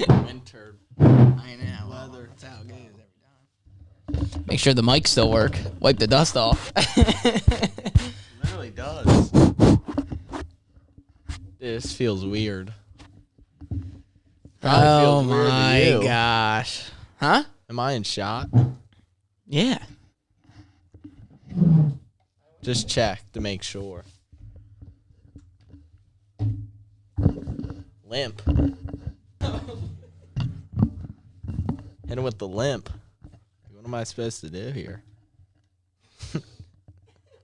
Winter. I know. Weather. That's how it goes every time. Make sure the mics still work. Wipe the dust off. It really does. This feels weird. Oh Feels weird to my you. gosh. Huh? Am I in shot? Yeah. Just check to make sure. Limp. Hit him with the limp. What am I supposed to do here?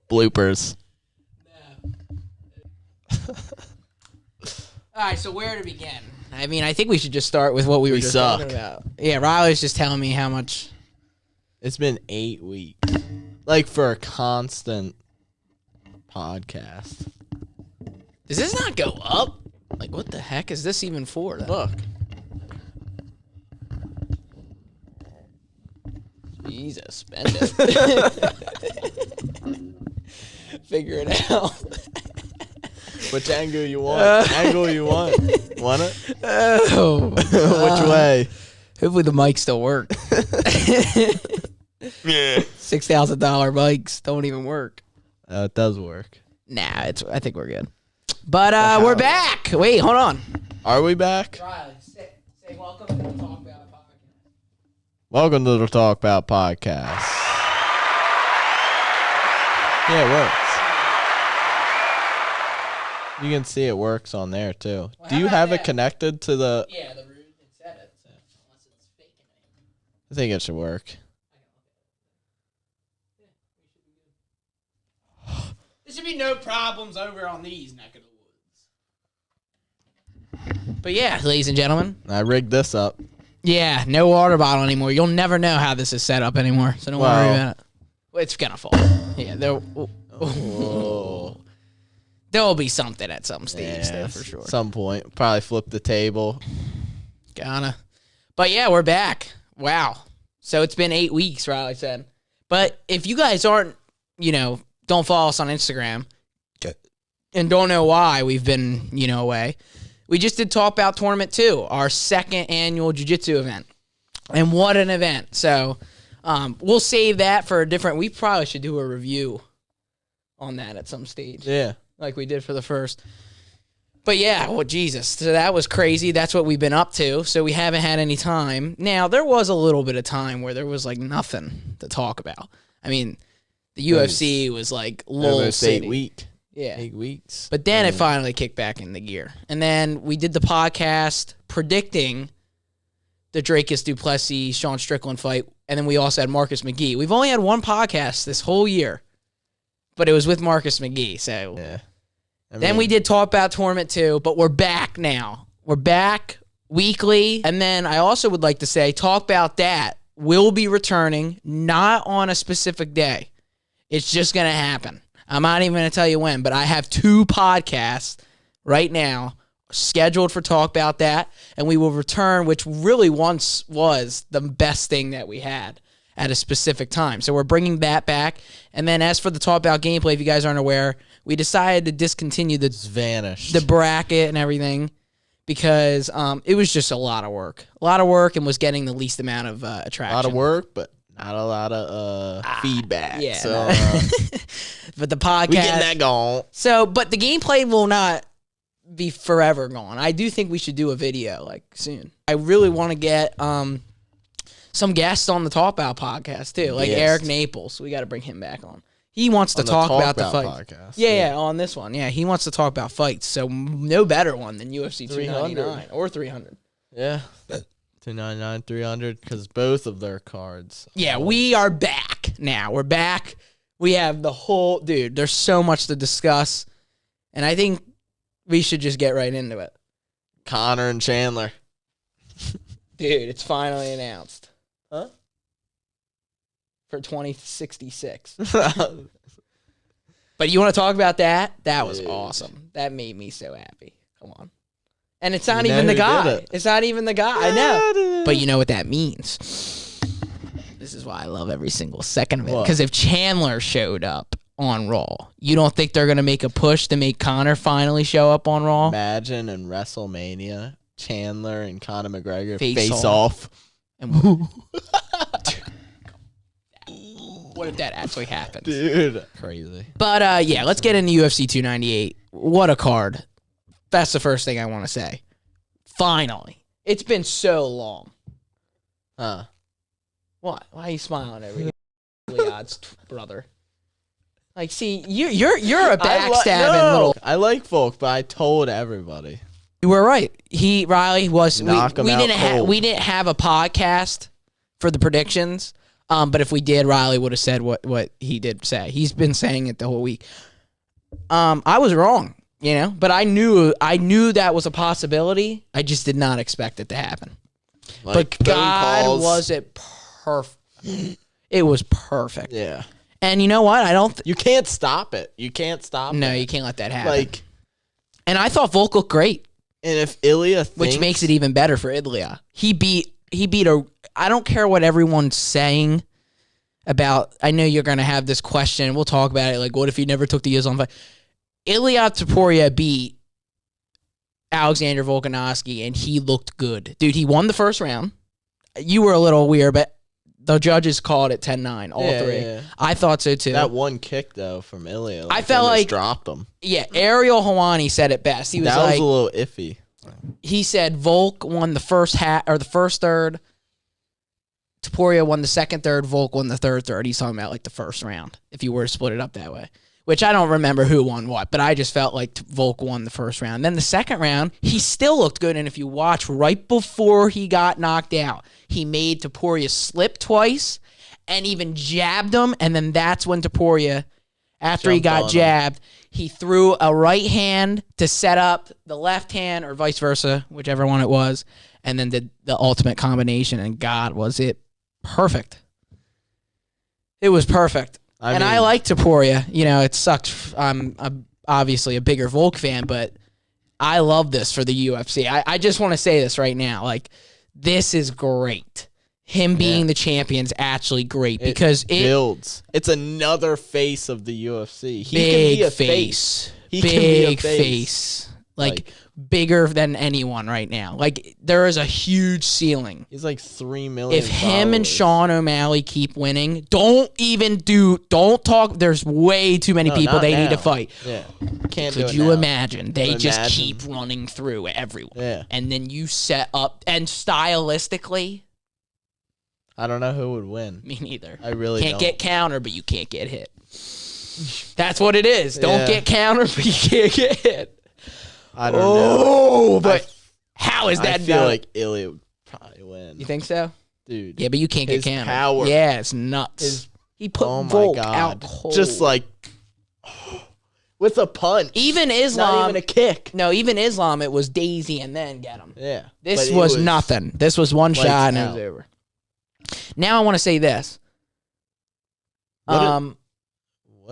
Bloopers. All right, so where to begin? I mean, I think we should just start with what we were just suck. talking about. Yeah, Riley's just telling me how much. It's been 8 weeks. Like for a constant podcast. Does this not go up? Like, what the heck is this even for? Then? Look. Jesus, spend it. Figure it out. Which angle you want? Angle you want? Want it? Oh. Which way? Hopefully the mics still work. Yeah. $6,000 mics don't even work. It does work. Nah, I think we're good. But we're back. Wait, hold on. Are we back? Riley, say welcome to the Talk About Podcast. Welcome to the Talk About Podcast. Yeah, it works. You can see it works on there too. Well, Do you how have about it connected to the... Yeah, the root it said it, so unless it's faking it. I think it should work. There should be no problems over on these neck of the woods. But yeah, ladies and gentlemen. I rigged this up. Yeah, no water bottle anymore. You'll never know how this is set up anymore, so don't worry about it. Well, it's gonna fall. Yeah, there'll be something at some stage there for sure. Some point. Probably flip the table. Gonna. But yeah, we're back. Wow. So it's been 8 weeks, Riley said. But if you guys aren't, don't follow us on Instagram and don't know why we've been, away, we just did Talk About Tournament 2, our second annual Jiu Jitsu event. And what an event. So we'll save that for a different, we probably should do a review on that at some stage. Yeah. Like we did for the first. But yeah, well, Jesus. So that was crazy. That's what we've been up to. So we haven't had any time. Now, there was a little bit of time where there was like nothing to talk about. I mean, the UFC was like lull Almost city. 8 weeks. Yeah. 8 weeks. But then it finally kicked back into gear. And then we did the podcast predicting the Dracus Duplessis, Sean Strickland fight. And then we also had Marcus McGee. We've only had one podcast this whole year, but it was with Marcus McGee. So Yeah. Then we did Talk About Tournament 2, but we're back now. We're back weekly. And then I also would like to say Talk About That will be returning, not on a specific day. It's just going to happen. I'm not even going to tell you when, but I have 2 podcasts right now scheduled for Talk About That, and we will return, which really once was the best thing that we had at a specific time. So we're bringing that back. And then as for the Talk About gameplay, if you guys aren't aware, we decided to discontinue the bracket and everything because it was just a lot of work. A lot of work and was getting the least amount of attraction. A lot of work, but not a lot of feedback. Yeah. So, but the podcast... we getting that going. So, but the gameplay will not be forever gone. I do think we should do a video like soon. I really want to get some guests on the Talk About podcast too, like Eric Naples. We got to bring him back on. He wants to talk about the fight. Podcast. Yeah, on this one. Yeah, he wants to talk about fights. So no better one than UFC 299 or 300. Yeah. 299, 300, because both of their cards. Yeah, we are back now. We're back. We have the whole... Dude, there's so much to discuss. And I think we should just get right into it. Conor and Chandler. Dude, it's finally announced. Huh? For 2066. But you want to talk about that? That was awesome. That made me so happy. Come on. And it's not even the guy. It's not even the guy. I know. But you know what that means. This is why I love every single second of it. Because if Chandler showed up on Raw, you don't think they're going to make a push to make Conor finally show up on Raw? Imagine in WrestleMania, Chandler and Conor McGregor Face face off. And what if that actually happens? Dude. Crazy. But, yeah, let's get into UFC 298. What a card. That's the first thing I want to say. Finally. It's been so long. Huh. What? Why are you smiling over here? Odds, brother. Like, see, you're a backstabbing little. I like Volk, but I told everybody. You were right. Riley was. We didn't have a podcast for the predictions. But if we did, Riley would have said what he did say. He's been saying it the whole week. I was wrong, but I knew that was a possibility. I just did not expect it to happen. Like, but God, was it perfect. It was perfect. Yeah. And you know what? You can't stop it. You can't stop it. No, you can't let that happen. And I thought Volk looked great. And if Ilia thinks... Which makes it even better for Ilia. He beat I don't care what everyone's saying about... I know you're going to have this question, and we'll talk about it. Like, what if he never took the Islam fight? Ilia Topuria beat Alexander Volkanovski, and he looked good. Dude, he won the first round. You were a little weird, but the judges called it 10-9, all three. Yeah. I thought so, too. That one kick, though, from Ilia. I felt like... dropped him. Yeah, Ariel Helwani said it best. He was that was a little iffy. He said Volk won the first third. Topuria won the second third. Volk won the third. He's talking about like the first round, if you were to split it up that way. Which I don't remember who won what, but I just felt like Volk won the first round. Then the second round, he still looked good, and if you watch right before he got knocked out, he made Topuria slip twice and even jabbed him, and then that's when Topuria, after he got jabbed, he threw a right hand to set up the left hand, or vice versa, whichever one it was, and then did the ultimate combination, and God, was it perfect. It was perfect. I like Topuria. It sucked. I'm obviously a bigger Volk fan, but I love this for the UFC. I just want to say this right now. Like, this is great. Him being the champion's actually great because it builds. It's another face of the UFC. He big can be a face. He big can be a face. Like bigger than anyone right now. Like, there is a huge ceiling. He's like 3 million If him and Sean O'Malley keep winning, don't talk. There's way too many people they need to fight. Yeah. Could you imagine? They just keep running through everyone. Yeah. And then you set up, and stylistically, I don't know who would win. Me neither. I really can't get counter, but you can't get hit. That's what it is. Don't get counter, but you can't get hit. I don't know. But how is that? I feel like Ilia would probably win. You think so? Dude. Yeah, but you can't get counter. Power. Yeah, it's nuts. He put Volk out cold. Just like with a punch. Even Islam. Not even a kick. No, even Islam, it was daisy and then get him. Yeah. This was nothing. This was one shot and it was over. Now I want to say this. What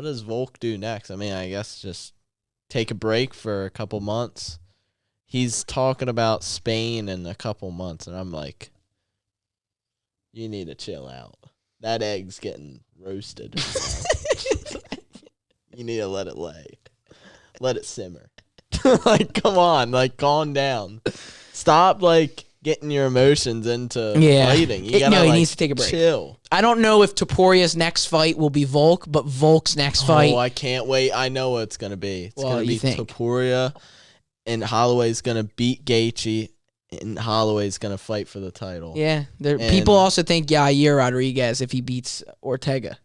does Volk do next? I mean, I guess just take a break for a couple months. He's talking about Spain in a couple months, and I'm like, you need to chill out. That egg's getting roasted. You need to let it lay. Let it simmer. Like, come on. Like, calm down. Stop, like, getting your emotions into fighting. You gotta, he needs to take a break. Chill. I don't know if Topuria's next fight will be Volk, but Volk's next fight. Oh, I can't wait. I know what it's going to be. It's going to be Topuria, and Holloway's going to beat Gaethje, and Holloway's going to fight for the title. Yeah. People also think Yair Rodriguez, if he beats Ortega,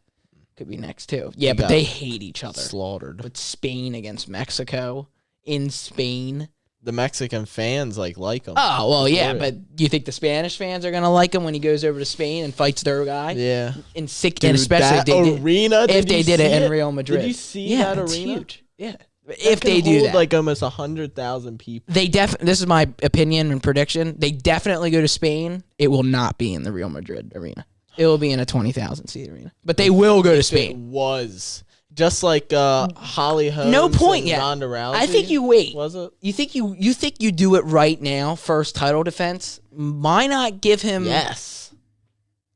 could be next too. Yeah, but they hate each other. Slaughtered. But Spain against Mexico in Spain. The Mexican fans like him. Oh, well, yeah, but you think the Spanish fans are going to like him when he goes over to Spain and fights their guy? Yeah. And especially if they did it in Real Madrid. Did you see that arena? Huge. Yeah. If they do that. Like almost 100,000 people. This is my opinion and prediction. They definitely go to Spain. It will not be in the Real Madrid arena. It will be in a 20,000 seat arena. But they will go to Spain. It was. Just like Holly Holmes. No point yet. Ronda Rousey. I think you wait. Was it? You think you do it right now? First title defense. Why not give him? Yes.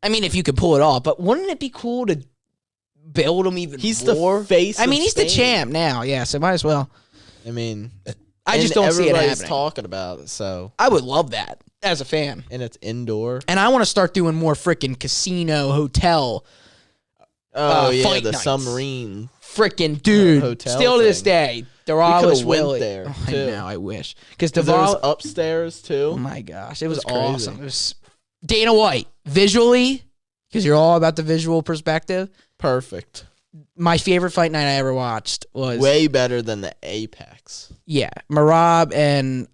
I mean, if you could pull it off, but wouldn't it be cool to build him even more? He's the face. I mean, of he's Spain. the champ now. Yeah, so might as well. I mean, I just don't see it everybody's happening. talking about it, so. I would love that as a fan. And it's indoor. And I want to start doing more freaking casino, hotel, fight the nights. submarine. Freaking dude. Hotel Still to this thing. day, Daralis went Willie. there, Oh, I too. know, I wish. Because There was Davalis. upstairs, too. Oh my gosh, it was crazy. awesome. It was Dana White visually, because you're all about the visual perspective. Perfect. My favorite fight night I ever watched was Way better than the Apex. Merab and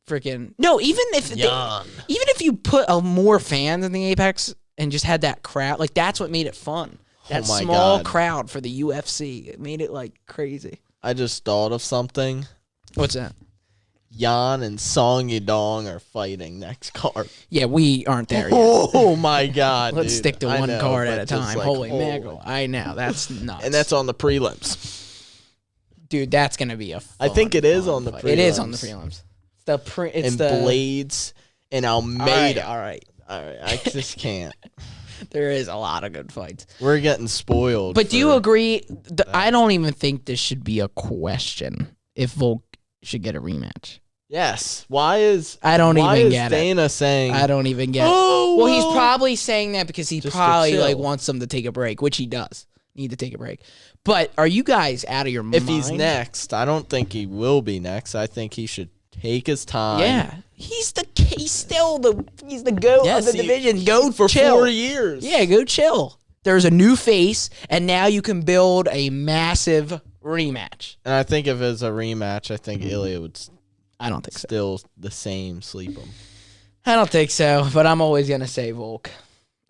freaking no. Even if you put more fans in the Apex and just had that crowd, like that's what made it fun. That my small God. crowd for the UFC, it made it like crazy. I just thought of something. What's that? Jan and Song Yadong are fighting next card. Yeah, we aren't there yet. Oh my God! Let's dude. stick to I one know, card but at a just time. like, Holy mackerel! I know that's nuts. And that's on the prelims. dude. That's gonna be a. I think it is on the fight. prelims. It is on the prelims. It's and the Blades and Almeida. All right. I just can't. There is a lot of good fights. We're getting spoiled. But do you agree? I don't even think this should be a question if Volk should get a rematch. Yes. Why is I don't even get Dana saying? I don't even get Oh, well, he's probably saying that because he Just to probably chill. like wants them to take a break, which he does need to take a break. But are you guys out of your mind? If he's next, I don't think he will be next. I think he should take his time. Yeah. He's still the GOAT of the division. Go for chill. 4 years. Yeah, go chill. There's a new face, and now you can build a massive rematch. And I think if it's a rematch, I think Ilia would I don't think so. still the same sleep him. I don't think so, but I'm always going to say Volk.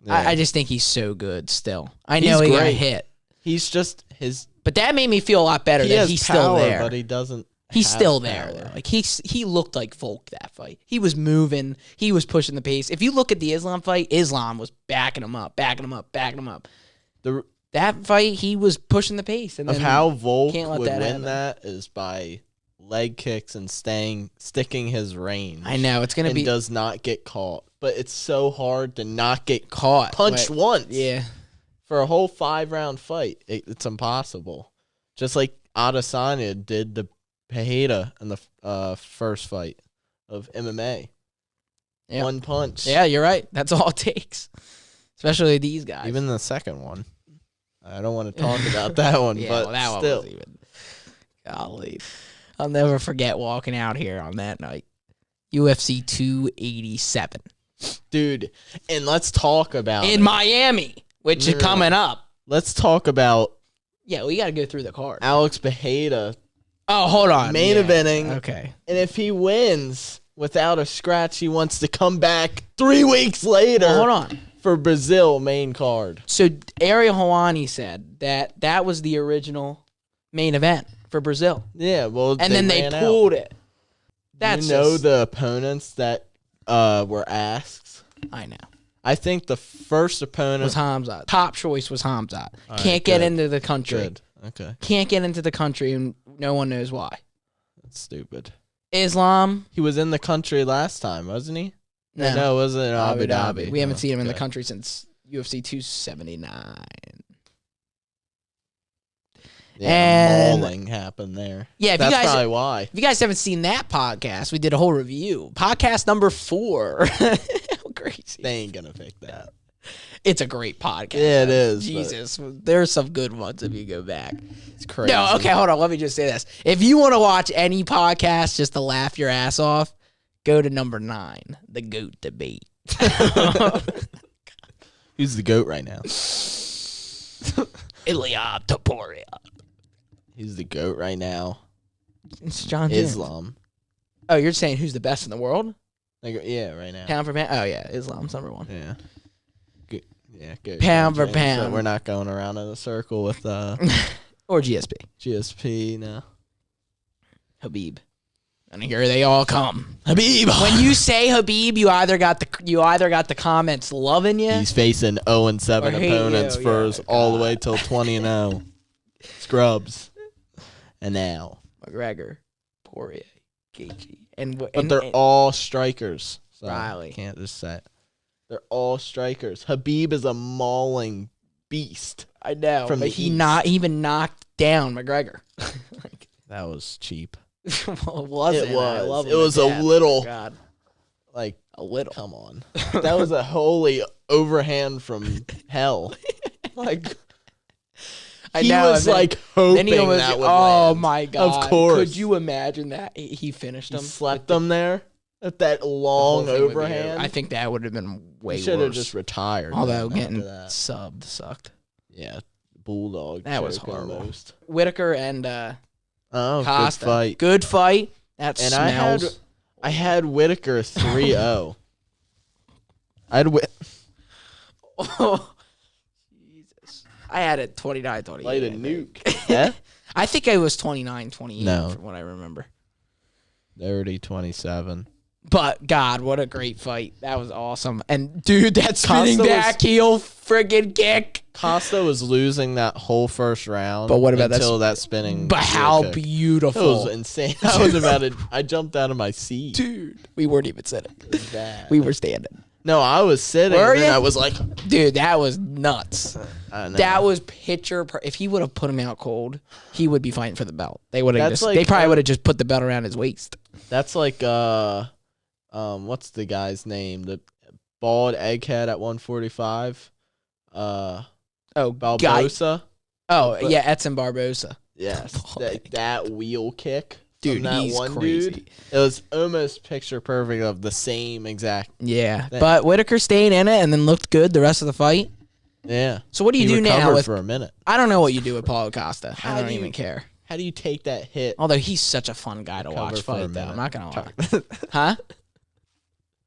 Yeah. I just think he's so good still. I know He's he got great. hit, He's just his. but that made me feel a lot better He that has he's power, still there. but he doesn't. He's have still there, power. though. Like he looked like Volk that fight. He was moving. He was pushing the pace. If you look at the Islam fight, Islam was backing him up. That fight, he was pushing the pace. And Of then how Volk can't let would that win happen. that is by leg kicks and sticking his range. I know it's gonna and be does not get caught. But it's so hard to not get caught. punched but- once. Yeah, For a whole 5-round fight, it's impossible. Just like Adesanya did to Pereira in the first fight of MMA. Yeah. One punch. yeah, you're right. That's all it takes, especially these guys. Even the second one. I don't want to talk about that one, yeah, but well, that still. one was even. Golly, I'll never forget walking out here on that night. UFC 287 Dude, and let's talk about in it. Miami, which is No. coming up. Let's talk about Yeah, we got to go through the card. Alex Pereira Oh, hold on. main Yeah. eventing. Okay. And if he wins without a scratch, he wants to come back 3 weeks later Well, hold on. for Brazil main card. So Ariel Helwani said that was the original main event for Brazil, Yeah, well, and then they ran out. pulled it. That's you know just- the opponents that were asked. I know. I think the first opponent Was Hamzat. Top choice was Hamzat. All Can't right, get good. into the country. Good. Okay, Can't get into the country, and no one knows why. that's stupid. Islam. He was in the country last time, wasn't he? No, it wasn't in Abu Dhabi. We haven't Oh, seen him in the okay. country since UFC 279. Yeah, And- mauling happened there. Yeah, if That's you guys probably why. if you guys haven't seen that podcast, we did a whole review. Podcast number 4. How crazy. They ain't gonna pick that. It's a great podcast. Yeah, it is, but- Jesus, there's some good ones if you go back. It's crazy. No, okay, hold on. Let me just say this. If you want to watch any podcast just to laugh your ass off, go to number 9, the GOAT debate. Who's the GOAT right now? Ilia Topuria. Who's the GOAT right now? It's John Jones. Islam. Oh, you're saying who's the best in the world? Like, yeah, right now. Pound for pound? Oh, yeah. Islam's number 1. Yeah. Good. Yeah, good. Pound for So pound. we're not going around in a circle with Or GSP. GSP. No. Habib. And here they all come. Habib. When you say Habib, you either got the comments loving you. He's facing 0-7 Or hate opponents you, for yeah, all the God. way till 20-0. Scrubs. And now. McGregor, Poirier, Gaethje, and But they're all strikers. So Riley. Can't just say. They're all strikers. Habib is a mauling beast. I know, from but the he East. even knocked down McGregor. That was cheap. Well, it wasn't. It was. I love him It to was a death. little- God, Like, a little. come on. That was a holy overhand from hell. Like, I he know, was and then- like hoping Then he almost, that would oh land. my God. Of course. Could you imagine that? He finished He him. slept him there at that The whole long thing would be over. overhand. I think that would have been way He should have worse. just retired. Although then getting after that. subbed sucked. Yeah, bulldog. That was choke horrible. almost. Whittaker and Oh, Costa. good fight. Good fight. That And smells. I had Whittaker 3-0. Oh, Jesus. I had it 29-28. Light a I think. nuke. Yeah? I think it was 29-28 No. from what I remember. 30-27. But, God, what a great fight. That was awesome. And, dude, that spinning Costa back heel friggin' kick. Costa was losing that whole first round. But what about that until that spinning? But heel how kick. It beautiful. was insane. I was about to. I jumped out of my seat. Dude. We weren't even sitting. It was bad. We were standing. No, I was sitting. Were and then ya? I was like, Dude, that was nuts. I know. That was if he would have put him out cold, he would be fighting for the belt. They would have That's just like, they probably would have just put the belt around his waist. That's like what's the guy's name? The bald egghead at 145. Oh, Barbosa. Oh, yeah, Edson Barbosa. Yes, Bald that wheel kick. Dude, from that he's one crazy. dude. It was almost picture perfect of the same exact. Yeah, thing. but Whittaker stayed in it and then looked good the rest of the fight. Yeah. So what do you He do now recovered with? for a minute. I don't know what you do with Paulo Costa. How I don't do you- even care. How do you take that hit? Although he's such a fun guy to Recover watch for a fight, though. I'm minute. not gonna lie. Huh?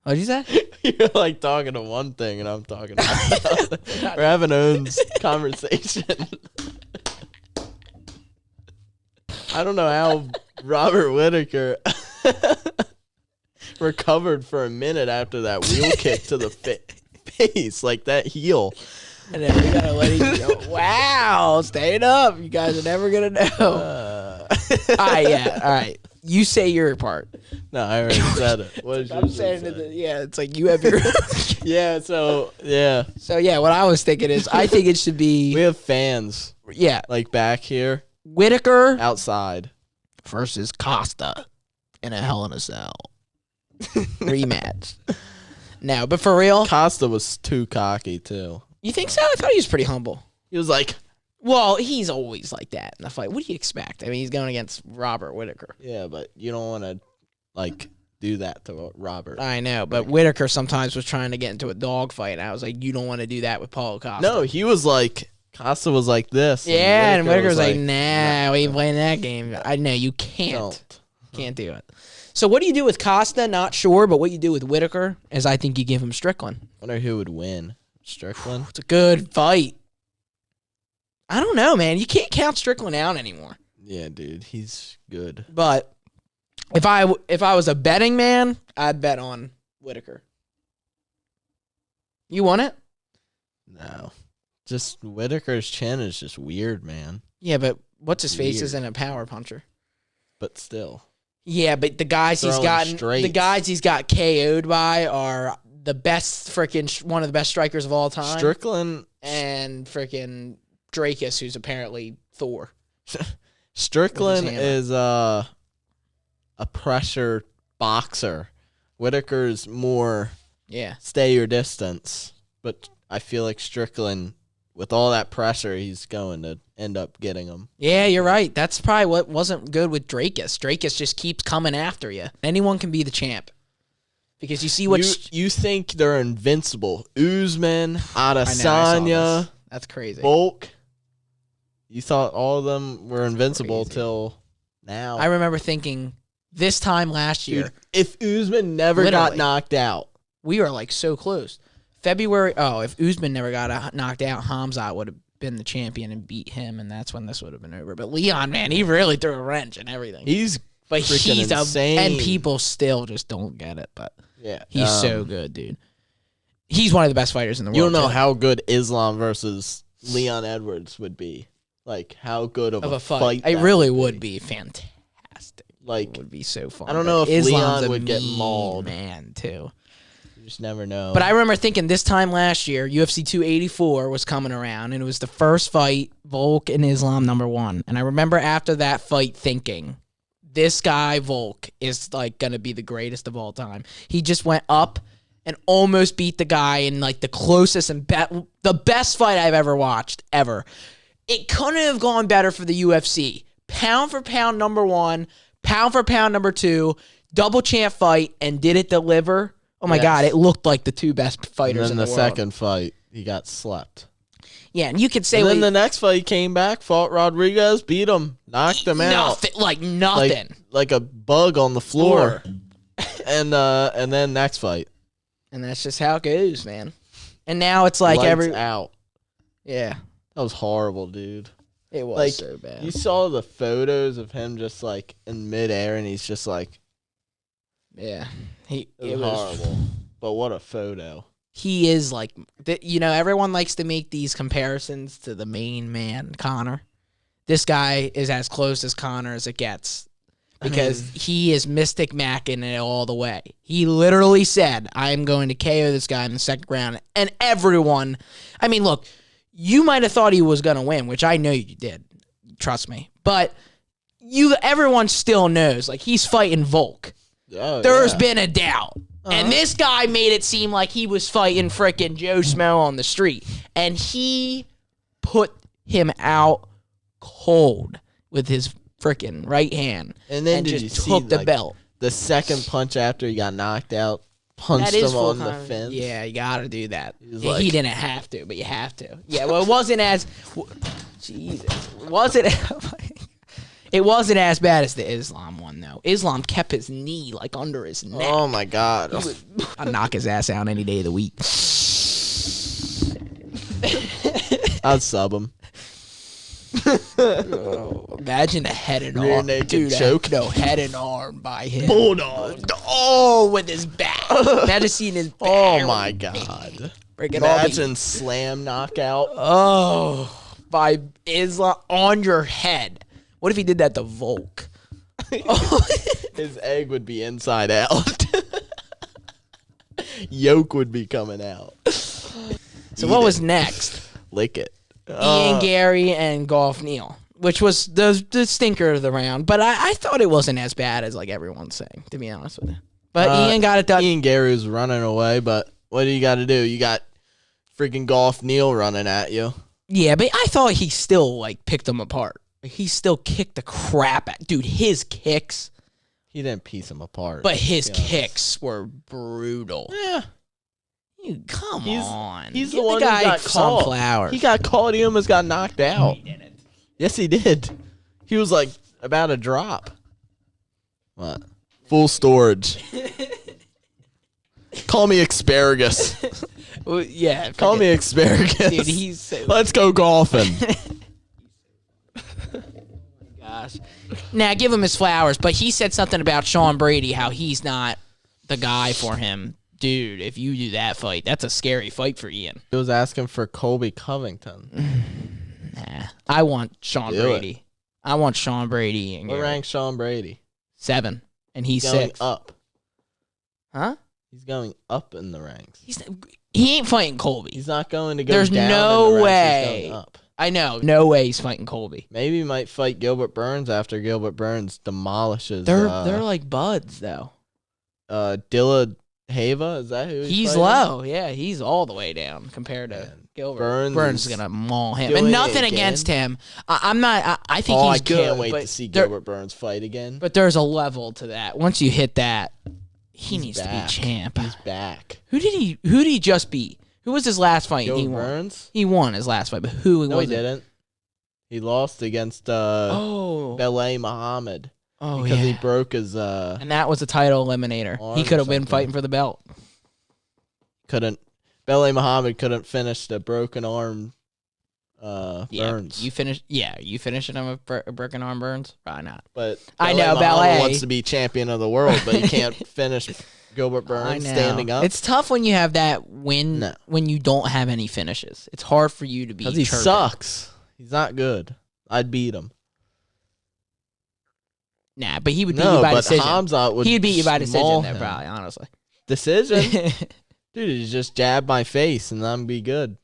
What'd you say? You're like talking to one thing and I'm talking about another. We're having our own conversation. I don't know how Robert Whittaker recovered for a minute after that wheel kick to the face, like that heel. And then we gotta let him go. Wow, staying up. You guys are never gonna know. All right, yeah, all right. You say your part. No, I already said it. What did I'm you saying say? that, yeah, it's like you have your. Yeah, so Yeah, what I was thinking is, I think it should we be, have fans yeah, like back here Whittaker outside. versus Costa in a Hell in a Cell rematch. No, but for real, Costa was too cocky too. you think so? I thought he was pretty humble. He was like, Well, he's always like that in the fight. What do you expect? I mean, he's going against Robert Whittaker. yeah, but you don't want to like do that to Robert. I know, but Whittaker sometimes was trying to get into a dog fight, and I was like, you don't want to do that with Paulo Costa. No, he was like, Costa was like this. Yeah, and Whittaker was like, nah, nah, we ain't playing that game. I know, you can't. don't. Can't do it. So what do you do with Costa? Not sure, but what you do with Whittaker is I think you give him Strickland. Wonder who would win. Strickland? It's a good fight. I don't know, man. You can't count Strickland out anymore. Yeah, dude, he's good. But if I was a betting man, I'd bet on Whittaker. You want it? No. Just Whittaker's chin is just weird, man. Yeah, but what's his face Weird. isn't a power puncher. But still. Yeah, but the guys Throwing the straights. guys he's got KO'd by are the best one of the best strikers of all time. Strickland And freaking Drakus, who's apparently Thor. Strickland With his hammer. is a pressure boxer. Whittaker's more Yeah. stay your distance. But I feel like Strickland, with all that pressure, he's going to end up getting him. Yeah, you're right. That's probably what wasn't good with Drakus. Drakus just keeps coming after you. Anyone can be the champ. Because you see what... You think they're invincible. Usman, I know, I saw Adesanya, this. That's crazy. Volk. You thought all of them were invincible Crazy. till now. I remember thinking this time last year, Dude, if Usman never got Literally. knocked out, we were like so close. If Usman never got knocked out, Hamzat would have been the champion and beat him, and that's when this would have been over. But Leon, man, he really threw a wrench and everything. he's freaking insane. And people still just don't get it, but yeah, he's so good, dude. He's one of the best fighters in the world. You don't know too. how good Islam versus Leon Edwards would be. Like how good of a fight. It that really would be fantastic. Like It would be so fun. I don't know but if Islam's Leon a would get mean mauled. man too. You just never know. But I remember thinking this time last year, UFC 284 was coming around, and it was the first fight, Volk and Islam #1. And I remember after that fight thinking, this guy Volk is like gonna be the greatest of all time. He just went up and almost beat the guy in like the closest and the best fight I've ever watched ever. It couldn't have gone better for the UFC. Pound for pound number 1, pound for pound number 2, double champ fight, and did it deliver? Oh my God, it looked like the 2 best fighters in the world. And then the second fight, he got slept. Yeah, and you could say... And then the next fight, he came back, fought Rodriguez, beat him, knocked him out. Nothing. Like a bug on the floor. and then next fight. And that's just how it goes, man. And now it's like Lights out. Yeah. That was horrible, dude. It was so bad. You saw the photos of him just like in midair, and he's just like... Yeah. It was horrible. But what a photo. He is like... everyone likes to make these comparisons to the main man, Conor. This guy is as close as Conor as it gets. Because he is Mystic Macking it all the way. He literally said, I'm going to KO this guy in the second round. And everyone... I mean, look, you might have thought he was going to win, which I know you did. Trust me. But everyone still knows. Like, he's fighting Volk. Oh, There's been a doubt. And this guy made it seem like he was fighting frickin' Joe Smo on the street. And he put him out cold with his frickin' right hand. And then just took the belt. The second punch after he got knocked out, punched him on the fence. Yeah, you gotta do that. He didn't have to, but you have to. Yeah, well, it wasn't as... Jesus. It wasn't as bad as the Islam one, though. Islam kept his knee, like, under his neck. Oh, my God. I'd knock his ass out any day of the week. I'd sub him. Imagine a head and rear arm. naked choke. No, head and arm by him. Bulldog. Oh, with his back. Imagine seeing his back. Oh, my God. Imagine slam knockout. Oh, by Islam on your head. What if he did that to Volk? His egg would be inside out. Yolk would be coming out. So what was next? Lick it. Ian, Garry, and Golf Neal, which was the stinker of the round. But I thought it wasn't as bad as like everyone's saying, to be honest with you. But Ian got it done. Ian Garry was running away, but what do you got to do? You got freaking Golf Neal running at you. Yeah, but I thought he still like picked them apart. He still kicked the crap out. Dude, his kicks. He didn't piece him apart. But his kicks were brutal. Yeah. Come on. He's the one who got caught. Flowers. He got caught. He almost got knocked out. He didn't. Yes, he did. He was like about to drop. What? Full storage. Call me asparagus. Well, yeah. Call me asparagus. Dude, he's so... Let's go golfing. Gosh. Now, give him his flowers, but he said something about Sean Brady, how he's not the guy for him. Dude, if you do that fight, that's a scary fight for Ian. He was asking for Colby Covington. Nah, I want Sean Brady. I want Sean Brady. And what ranks Sean Brady? 7, and he's going 6. Up. Huh? He's going up in the ranks. He ain't fighting Colby. He's not going to go There's down no in the ranks. way. He's going up. I know. No way he's fighting Colby. Maybe he might fight Gilbert Burns after Gilbert Burns demolishes. They're like buds, though. Dilla Hava, is that who he's low? Yeah, he's all the way down compared to Gilbert. Burns is gonna maul him, and nothing against him. I'm not. I think he's good. I can't wait to see Gilbert Burns fight again. But there's a level to that. Once you hit that, he needs to be champ. He's back. Who did he just beat? Who was his last fight? Gilbert Burns? He won his last fight, but who was it? No, he didn't. He lost against Belay Muhammad. Oh, because he broke his and that was a title eliminator. He could have been fighting for the belt. Couldn't. Belay Muhammad couldn't finish the broken arm Burns. You finishing him with a broken arm Burns? Probably not. But I know Belay wants to be champion of the world, but he can't finish Gilbert Burns standing up. It's tough when you have that win when you don't have any finishes. It's hard for you to be. Because he sucks. He's not good. I'd beat him. Nah, but he would beat you by decision. Hamzat would He'd beat you by decision there, probably, honestly. Decision? Dude, he just jabbed my face and then be good.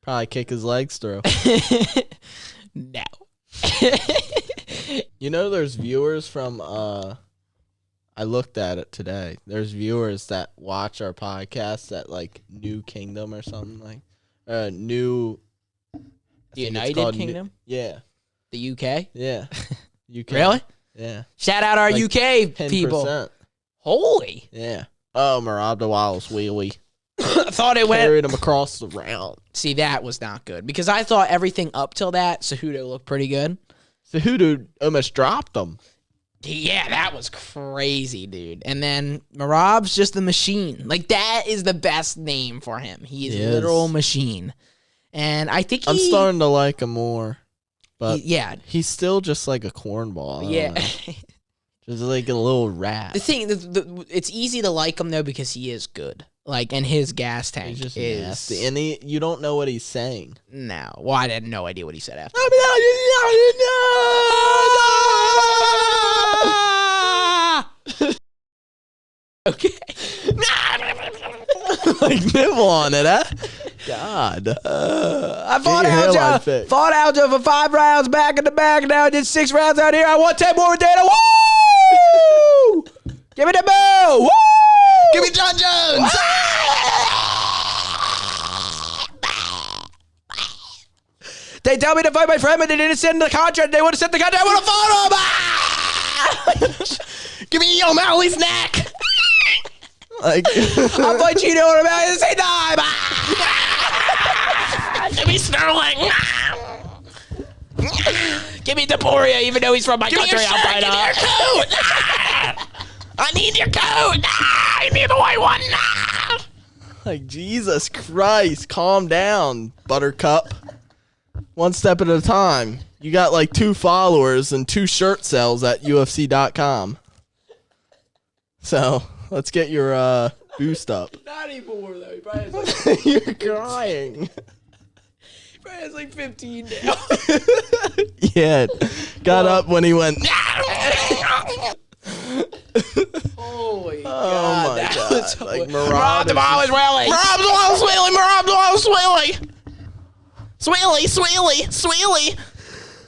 Probably kick his legs through. No. You know, there's viewers from I looked at it today. There's viewers that watch our podcast at like New Kingdom or something like New The United Kingdom? Yeah. The UK? Yeah. UK. Really? Yeah. Shout out our Like UK 10%. people. Holy. Yeah. Oh, Merab the Wiles wheelie. I thought it went. Carried him across the round. See, that was not good because I thought everything up till that, Cejudo looked pretty good. Cejudo almost dropped him. Yeah, that was crazy, dude. And then Merab's just the machine. Like, that is the best name for him. He is a literal machine. And I think I'm starting to like him more. But he's still just like a cornball. Yeah. Just like a little rat. The thing, it's easy to like him, though, because he is good. Like, and his gas tank he's just is... nasty. And you don't know what he's saying. No. Well, I had no idea what he said after. Okay. Like, nibble on it, huh? God. I fought Aljo for 5 rounds back in the back. Now I did 6 rounds out here. I want 10 more with Dana. Woo! Give me the boo! Woo! Give me John Jones! They tell me to fight my friend, but they didn't send the contract. They would have sent the contract. I would have fought him! Give me O'Malley's neck! Like, I'll fight Chino O'Malley at the same time! Give me Sterling! Give me Topuria, even though he's from my country. I'll fight him. Give me your coat! I need your coat! I need the white one! Like, Jesus Christ, calm down, Buttercup. One step at a time. You got like 2 followers and 2 shirt sales at UFC.com. So, let's get your boost up. Not anymore, though. He probably has like, You're crying. he probably has like 15 now. Yeah, got up when he went. Holy Oh my God. Was Like, Merab the Wiles rally. Merab the Wiles Wheelie! Merab the Wiles Wheelie! Sweelie!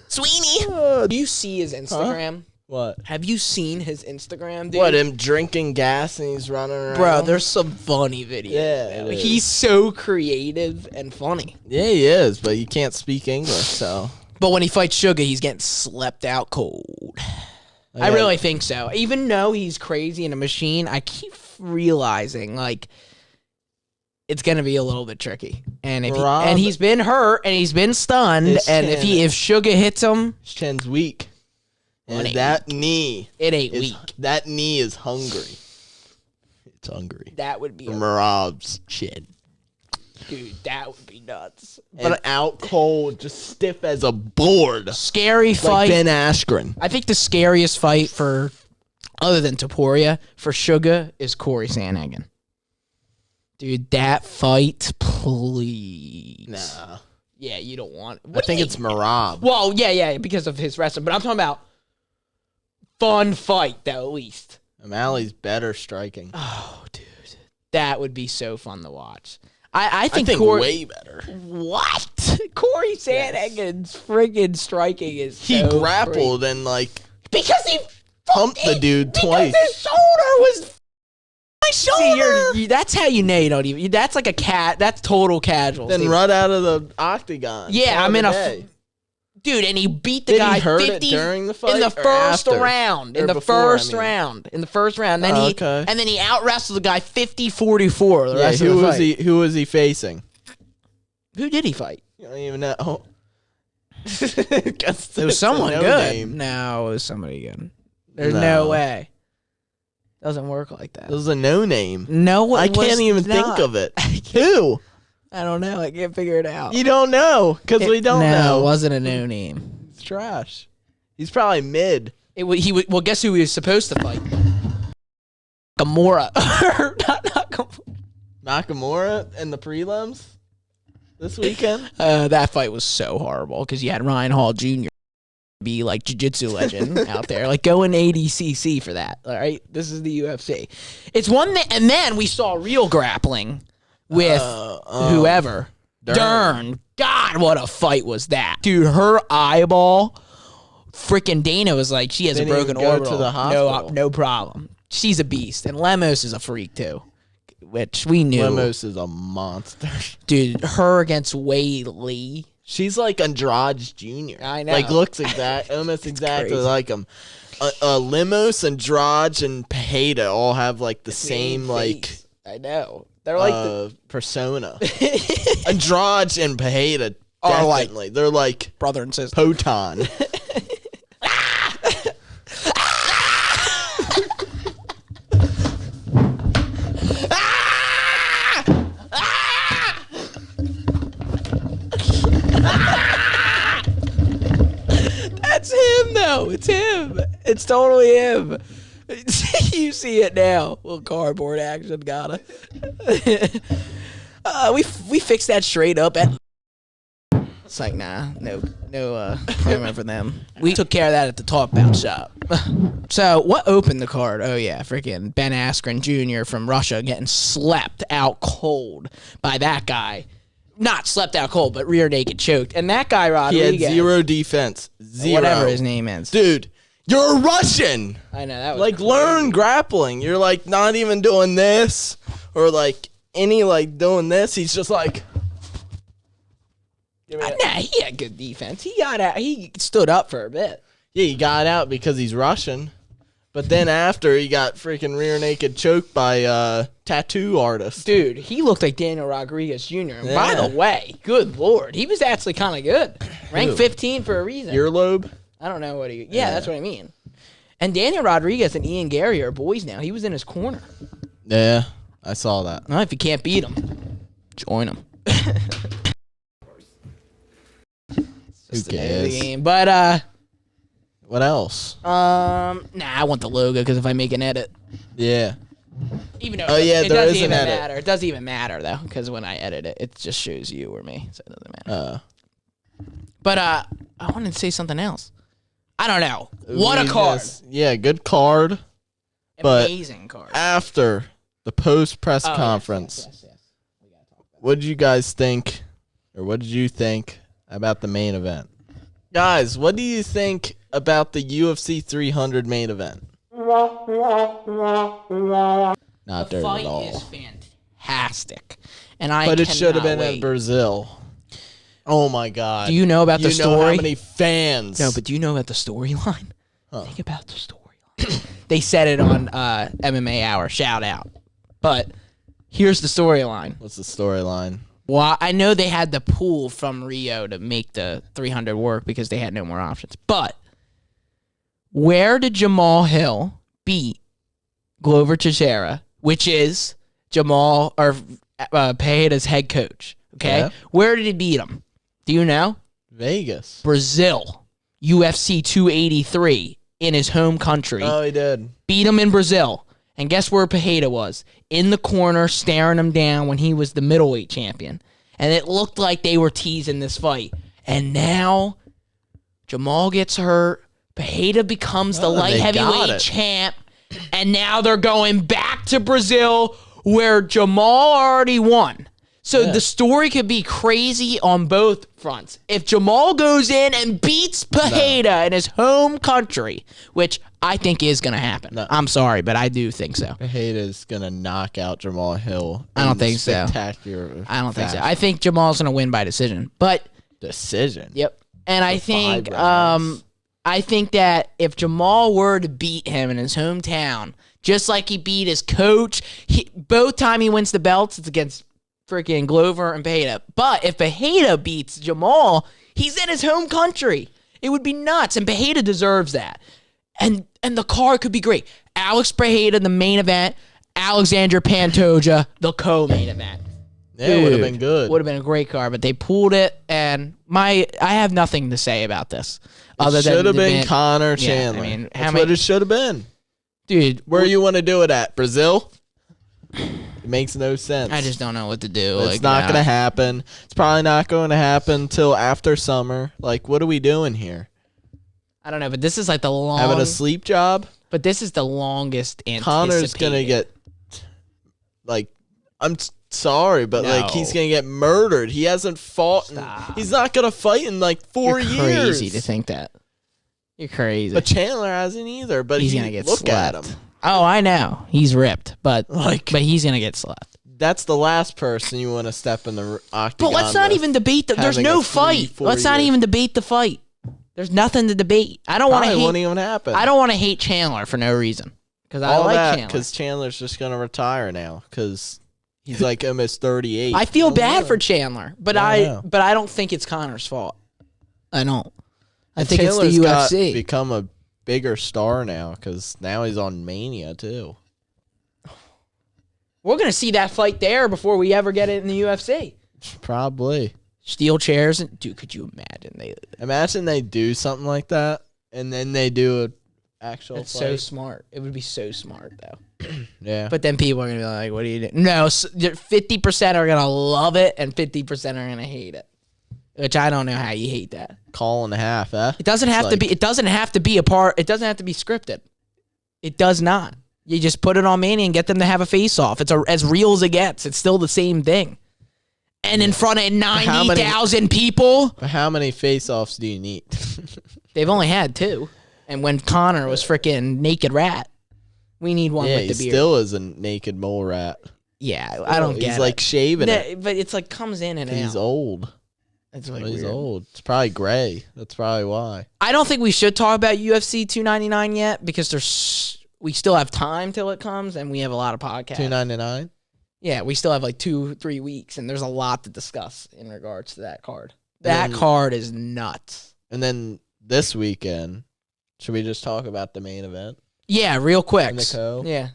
Sweeney! Do you see his Instagram? What? Have you seen his Instagram, dude? What, him drinking gas and he's running around? Bro, there's some funny videos. Yeah, man. He's so creative and funny. Yeah, he is, but you can't speak English, so. But when he fights Sugar, he's getting slept out cold. I really think so. Even though he's crazy and a machine, I keep realizing, like, it's gonna be a little bit tricky. And if he's been hurt and he's been stunned, and if Sugar hits him, his chin's weak. And it that knee, it ain't weak. That knee is hungry. It's hungry. That would be Merab's chin. Dude, that would be nuts. But out cold, just stiff as a board. Scary fight. Like Ben Askren. I think the scariest fight for, other than Topuria, for Sugar is Corey Sandhagen. Dude, that fight, please. Nah. Yeah, you don't want it. I think it's Merab. Well, yeah, because of his wrestling. But I'm talking about fun fight, though, at least. O'Malley's better striking. Oh, dude. That would be so fun to watch. I think Corey, way better. What? Corey Sandhagen's friggin' striking is He so grappled great. and, like, because he pumped the dude twice. Because his shoulder was... My shoulder! See, that's how you know you don't even... That's like a cat. That's total casual. Then run out of the octagon. Yeah, I'm in a... Dude, and he beat the guy Did he hurt 50 it during the fight in the first after? round. In Or the before, first round. In the first round. Then okay. And then he out wrestled the guy 50-44 the rest of the fight. Who was he facing? Who did he fight? You don't even know. It was someone good. Name. No, it was somebody good. There's no way. Doesn't work like that. It was a no name. No, I can't even think of it. Who? I don't know. I can't figure it out. You don't know because we don't know. No, it wasn't a no name. It's trash. He's probably mid. Well, guess who he was supposed to fight? Gamora. not Nakamura in the prelims this weekend. That fight was so horrible because you had Ryan Hall Jr. be like Jiu Jitsu legend out there. Like, go in ADCC for that. All right, this is the UFC. It's one that, and then we saw real grappling with whoever. Dern. God, what a fight was that, dude? Her eyeball freaking Dana was like, she has Didn't a broken even go orbital. to the hospital. No problem. She's a beast. And Lemos is a freak, too, which we knew. Lemos is a monster. Dude, her against Wei Lee. She's like Andrade Jr. I know. Like, looks almost exactly crazy. like him. Lemos, Andrade, and Pajeda all have, like, the same, like... I know. They're like persona. Andrade and Pajeda, Are like- definitely. They're like brother and sister. Poton. That's him, though. It's him. It's totally him. You see it now. Little cardboard action, gotta. We fixed that straight up at. It's like, nah, no promo for them. We took care of that at the Talk Bout shop. So what opened the card? Oh yeah, freaking Ben Askren Jr. from Russia getting slept out cold by that guy. Not slept out cold, but rear naked choked. And that guy, He Rodriguez, had zero defense. Zero. whatever his name is. Dude, you're Russian. I know that was Like, crazy. learn grappling. You're like not even doing this or like any like doing this. He's just like. Give me it. Nah, he had good defense. He got out. He stood up for a bit. Yeah, he got out because he's Russian. But then after, he got freaking rear naked choked by a tattoo artist. Dude, he looked like Daniel Rodriguez Jr. And by Yeah. the way, good lord, he was actually kind of good. Ranked Who? 15 for a reason. Earlobe? I don't know what he. Yeah, that's what I mean. And Daniel Rodriguez and Ian Garry are boys now. He was in his corner. Yeah, I saw that. Well, if you can't beat him, join him. Who cares? Game. But What else? nah, I want the logo because if I make an edit, Yeah. even though Oh, yeah, it there doesn't is an even edit. matter. It doesn't even matter though because when I edit it, it just shows you or me, so it doesn't matter. But I wanted to say something else. I don't know. What a card! Yeah, good card. but- Amazing card. After the post press Oh, yes, conference, yes. We gotta talk about what did you guys think, or what did you think about the main event? Guys, what do you think about the UFC 300 main event? Not the dirt fight at all. is fantastic, and I. But it should have been cannot in wait. Brazil. Oh my God! Do you know about the You know how story? many fans? No, but do you know about the storyline? Huh. Think about the storyline. They said it on MMA Hour. Shout out. But here's the storyline. What's the storyline? Well, I know they had the pool from Rio to make the 300 work because they had no more options. But where did Jamal Hill beat Glover Teixeira, which is Jamal or Pajeda's head coach? Okay, Yeah. Where did he beat him? Do you know? Vegas. Brazil, UFC 283 in his home country. Oh, he did. Beat him in Brazil. And guess where Pajeda was? In the corner, staring him down when he was the middleweight champion. And it looked like they were teasing this fight. And now Jamal gets hurt. Pajeda becomes the light they got heavyweight it. champ. And now they're going back to Brazil where Jamal already won. So Yeah. the story could be crazy on both fronts. If Jamal goes in and beats Pajeda in his home country, which I think is going to happen. No. I'm sorry, but I do think so. Pajeda's gonna knock out Jamal Hill. I don't in think so. Spectacular. I don't think so. fashion. I think Jamal's going to win by decision. But, Decision. yep. And I The think 5 rounds. I think that if Jamal were to beat him in his hometown, just like he beat his coach, both time he wins the belts, it's against freaking Glover and Pajeda. But if Pajeda beats Jamal, he's in his home country. It would be nuts, and Pajeda deserves that. And the card could be great. Alex Pajeda, the main event. Alexander Pantoja, the co-main event. Yeah, it would have been good. Would have been a great card, but they pulled it, and I have nothing to say about this. Other than Should have the been man- Conor Yeah, Chandler. I mean, how That's many- what it should have been. Dude, Where you want to do it at? Brazil? It makes no sense. I just don't know what to do. It's not going to happen. It's probably not going to happen till after summer. Like, what are we doing here? I don't know, but this is like the Having a sleep job? But this is the longest anticipated. Connor's going to get, like, sorry, but, like, he's No. going to get murdered. He hasn't fought. Stop. He's not going to fight in, like, 4 You're years. crazy to think that. You're crazy. But Chandler hasn't either. But He's gonna get look slapped. at him. Oh, I know. He's ripped, but he's gonna get slapped. That's the last person you want to step in the octagon. But let's not even debate there's no fight. Let's not even debate the fight. There's nothing to debate. I don't want to hate. Won't even happen. I don't want to hate Chandler for no reason because I like Chandler. Because Chandler's just gonna retire now because he's like almost 38. I feel bad for Chandler, but I don't think it's Conor's fault. I don't. I think Chandler's it's the UFC. Become a bigger star now because now he's on Mania too. We're gonna see that fight there before we ever get it in the UFC. Probably. Steel chairs and dude, could you imagine? Imagine they do something like that and then they do an actual That's fight. so smart. It would be so smart though. Yeah. But then people are gonna be like, "What are you doing?" No, 50% are gonna love it and 50% are gonna hate it. Which I don't know how you hate that. Call and a half, eh? It doesn't have to be. It doesn't have to be a part. It doesn't have to be scripted. It does not. You just put it on Mania and get them to have a face-off. It's as real as it gets. It's still the same thing. And in front of 90,000 people. But how many face-offs do you need? They've only had 2. And when Conor was freaking naked rat, we need one with the beard. He still is a naked mole rat. Yeah, I don't get it. He's like shaving it. But it's like comes in and out. He's old. It's like He's weird. old. It's probably gray. That's probably why. I don't think we should talk about UFC 299 yet because we still have time till it comes and we have a lot of podcasts. 299? Yeah, we still have like 2-3 weeks and there's a lot to discuss in regards to that card. That card is nuts. And then this weekend, should we just talk about the main event? Yeah, real quick. And the co? Yeah.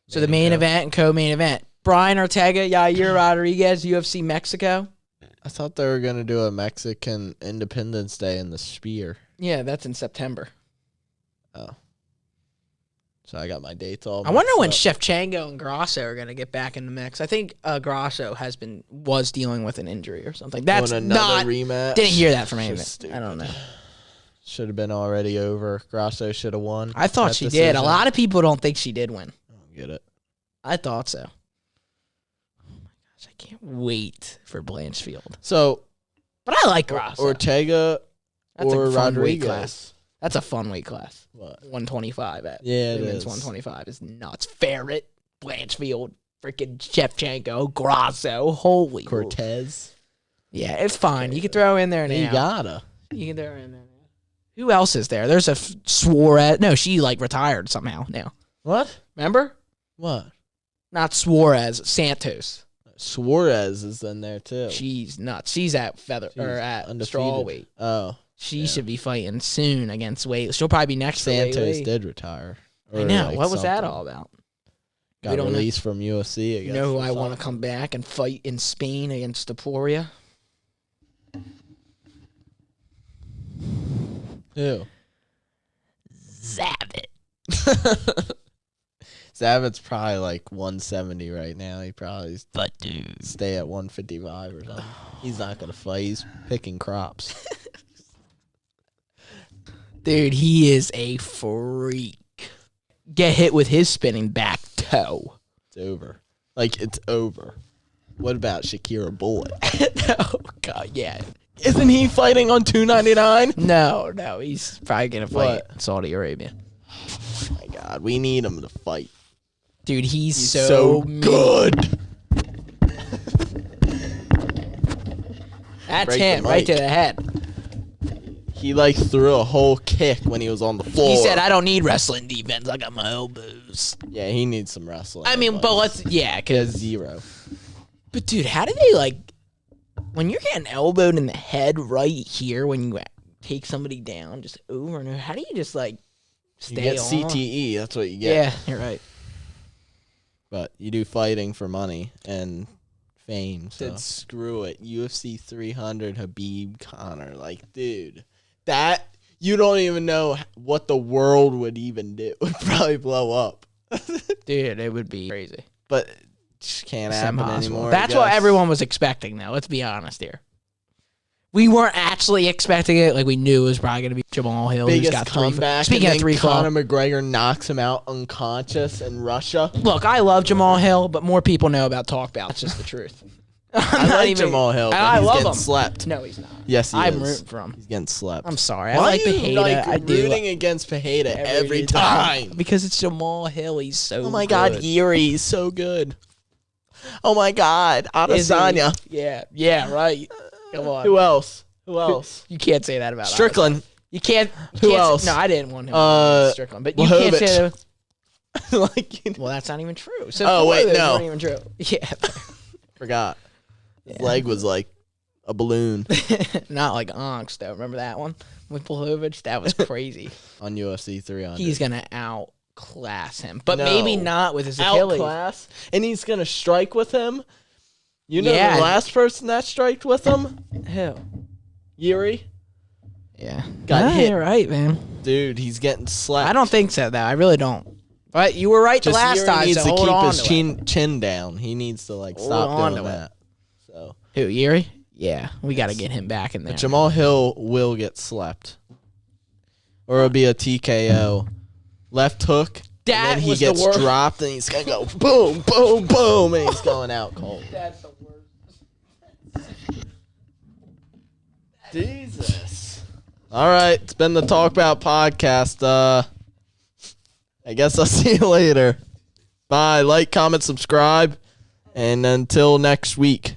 So the main event and co-main event. Brian Ortega, Yair Rodriguez, UFC Mexico. I thought they were going to do a Mexican Independence Day in the Spear. Yeah, that's in September. Oh. So I got my dates all I wonder when up. Shevchenko and Grasso are going to get back in the mix. I think Grasso was dealing with an injury or something. That's not rematch. Didn't hear that from anything. I don't know. Should have been already over. Grasso should have won. I thought she did. A lot of people don't think she did win. I don't get it. I thought so. Oh my gosh, I can't wait for Blanchfield. So, but I like Grasso. Ortega That's or a fun Rodriguez. weight class. That's a fun weight class. What? 125 at. Yeah, it women's is. 125 is nuts. Ferret, Blanchfield, freaking Shevchenko, Grasso, holy Cortez. Yeah, it's fine. You can throw in there now. You gotta. You can throw in there now. Who else is there? There's a Suarez. No, she like retired somehow now. What? Remember? What? Not Suarez, Santos. Suarez is in there too. She's nuts. She's at at undefeated. strawweight. Oh. She should be fighting soon against Wade. She'll probably be next to Wade. Santos did retire. I know. What was that all about? Got released from UFC, I guess. You know who I want to come back and fight in Spain against Topuria? Who? Zabit. Zabit's probably like 170 right now. He probably dude, stay at 155 or something. He's not going to fight. He's picking crops. Dude, he is a freak. Get hit with his spinning back toe. It's over. Like, it's over. What about Shakira Bullet? Oh, God, yeah. Isn't he fighting on 299? No, he's probably going to fight in Saudi Arabia. Oh, my God. We need him to fight. Dude, he's so good. That's him, right to the head. He, like, threw a whole kick when he was on the floor. He said, I don't need wrestling defense. I got my elbows. Yeah, he needs some wrestling. I mean, but because... Zero. But, dude, how do they, like... When you're getting elbowed in the head right here when you take somebody down just over and over, how do you just, like, stay you get on? CTE. That's what you get. Yeah, you're right. But you do fighting for money and fame. So screw it. UFC 300, Khabib, Conor. Like, dude, that you don't even know what the world would even do. It would probably blow up. Dude, it would be crazy. But it just can't happen anymore. That's what everyone was expecting, though. Let's be honest here. We weren't actually expecting it. Like, we knew it was probably going to be Jamal Hill. Biggest got comeback. Speaking of 3 Conor McGregor knocks him out unconscious in Russia. Look, I love Jamal Hill, but more people know about Talk Bout. That's just the truth. I like Jamal Hill, but I he's love getting him. slept. No, he's not. Yes, he is. I'm rooting for him. He's getting slept. I'm sorry. Why I like are you Pereira. rooting against Pereira every time? Because it's Jamal Hill. He's so Oh my God, good. Yuri, he's so good. Oh my God, Adesanya. Yeah, right. Come on. Who else? You can't say that about Strickland. You can't. Who else? No, I didn't want him. To Strickland, but you can't say that. Well, that's not even true. So oh wait, no, not even true. Yeah, forgot. His leg was like a balloon. Not like Onks though. Remember that one with Blachowicz? That was crazy. On UFC 300. He's gonna outclass him, but maybe not with his Achilles. Outclass, and he's gonna strike with him. You know Yeah. the last person that striked with him? Who? Yuri. Yeah, Got hit. You're right, man. Dude, he's getting slapped. I don't think so though. I really don't. But you were right the last Yuri time. needs So to hold keep on his to chin down. He needs to Hold stop on doing to it. that. So Who? Yuri? Yeah, we got to get him back in there. Jamal Hill will get slept, or it'll be a TKO, left hook. That and then he was the gets worst. dropped, and he's gonna go boom, boom, boom, and he's going out cold. That's the worst. Jesus. All right, it's been the Talk About podcast. I guess I'll see you later. Bye. Like, comment, subscribe, and until next week.